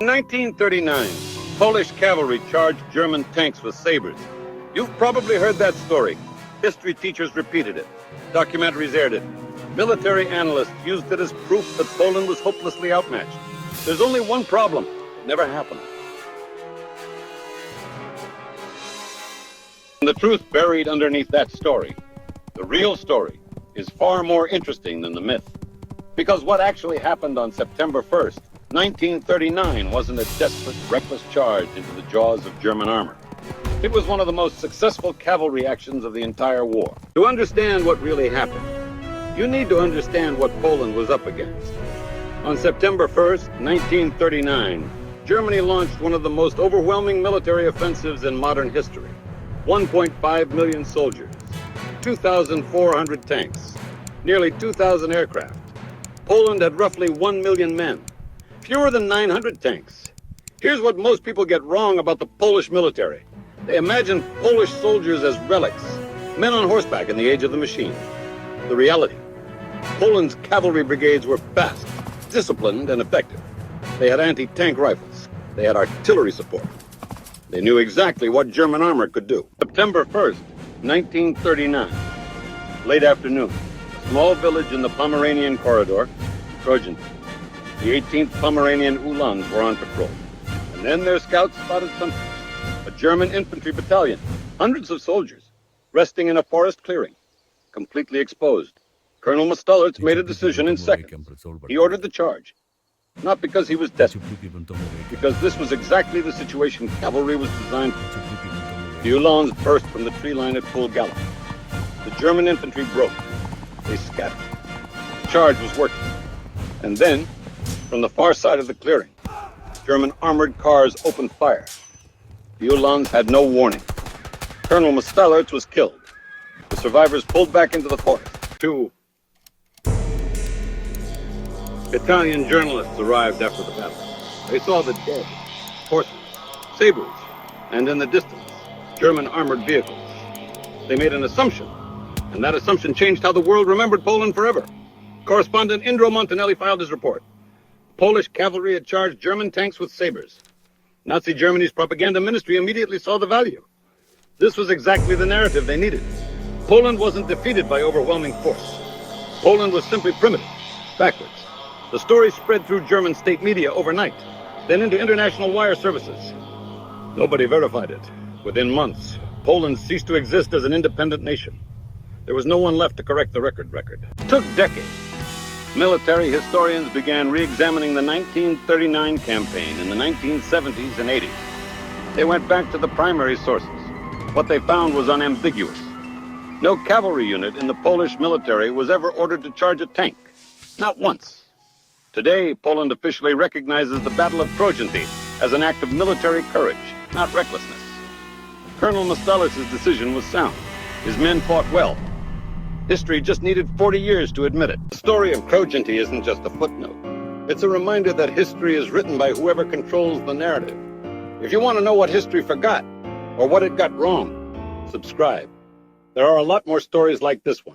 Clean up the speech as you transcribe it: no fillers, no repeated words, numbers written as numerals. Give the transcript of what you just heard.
In 1939, Polish cavalry charged German tanks with sabers. You've probably heard that story. History teachers repeated it. Documentaries aired it. Military analysts used it as proof that Poland was hopelessly outmatched. There's only one problem. It never happened. And the truth buried underneath that story, the real story, is far more interesting than the myth. Because what actually happened on September 1st, 1939 wasn't a desperate, reckless charge into the jaws of German armor. It was one of the most successful cavalry actions of the entire war. To understand what really happened, you need to understand what Poland was up against. On September 1st, 1939, Germany launched one of the most overwhelming military offensives in modern history. 1.5 million soldiers, 2,400 tanks, nearly 2,000 aircraft. Poland had roughly 1 million men, fewer than 900 tanks. Here's what most people get wrong about the Polish military. They imagine Polish soldiers as relics, men on horseback in the age of the machine. The reality, Poland's cavalry brigades were fast, disciplined, and effective. They had anti-tank rifles. They had artillery support. They knew exactly what German armor could do. September 1st, 1939, late afternoon, a small village in the Pomeranian corridor, Krojanty. The 18th Pomeranian Uhlans were on patrol. And then their scouts spotted something. A German infantry battalion, hundreds of soldiers, resting in a forest clearing, completely exposed. Colonel Mostollerts made a decision in seconds. He ordered the charge. Not because he was desperate, because this was exactly the situation cavalry was designed for. The Uhlans burst from the tree line at full gallop. The German infantry broke. They scattered. The charge was working. And then, from the far side of the clearing, German armored cars opened fire. The Uhlans had no warning. Colonel Mostollerts was killed. The survivors pulled back into the forest. Two Italian journalists arrived after the battle. They saw the dead, horses, sabers, and in the distance, German armored vehicles. They made an assumption, and that assumption changed how the world remembered Poland forever. Correspondent Indro Montanelli filed his report. Polish cavalry had charged German tanks with sabers. Nazi Germany's propaganda ministry immediately saw the value. This was exactly the narrative they needed. Poland wasn't defeated by overwhelming force. Poland was simply primitive, backwards. The story spread through German state media overnight, then into international wire services. Nobody verified it. Within months, Poland ceased to exist as an independent nation. There was no one left to correct the record. It took decades. Military historians began re-examining the 1939 campaign in the 1970s and 80s. They went back to the primary sources. What they found was unambiguous. No cavalry unit in the Polish military was ever ordered to charge a tank. Not once. Today, Poland officially recognizes the Battle of Krojanty as an act of military courage, not recklessness. Colonel Mostollerts' decision was sound. His men fought well. History just needed 40 years to admit it. The story of Krojanty isn't just a footnote. It's a reminder that history is written by whoever controls the narrative. If you want to know what history forgot, or what it got wrong, subscribe. There are a lot more stories like this one.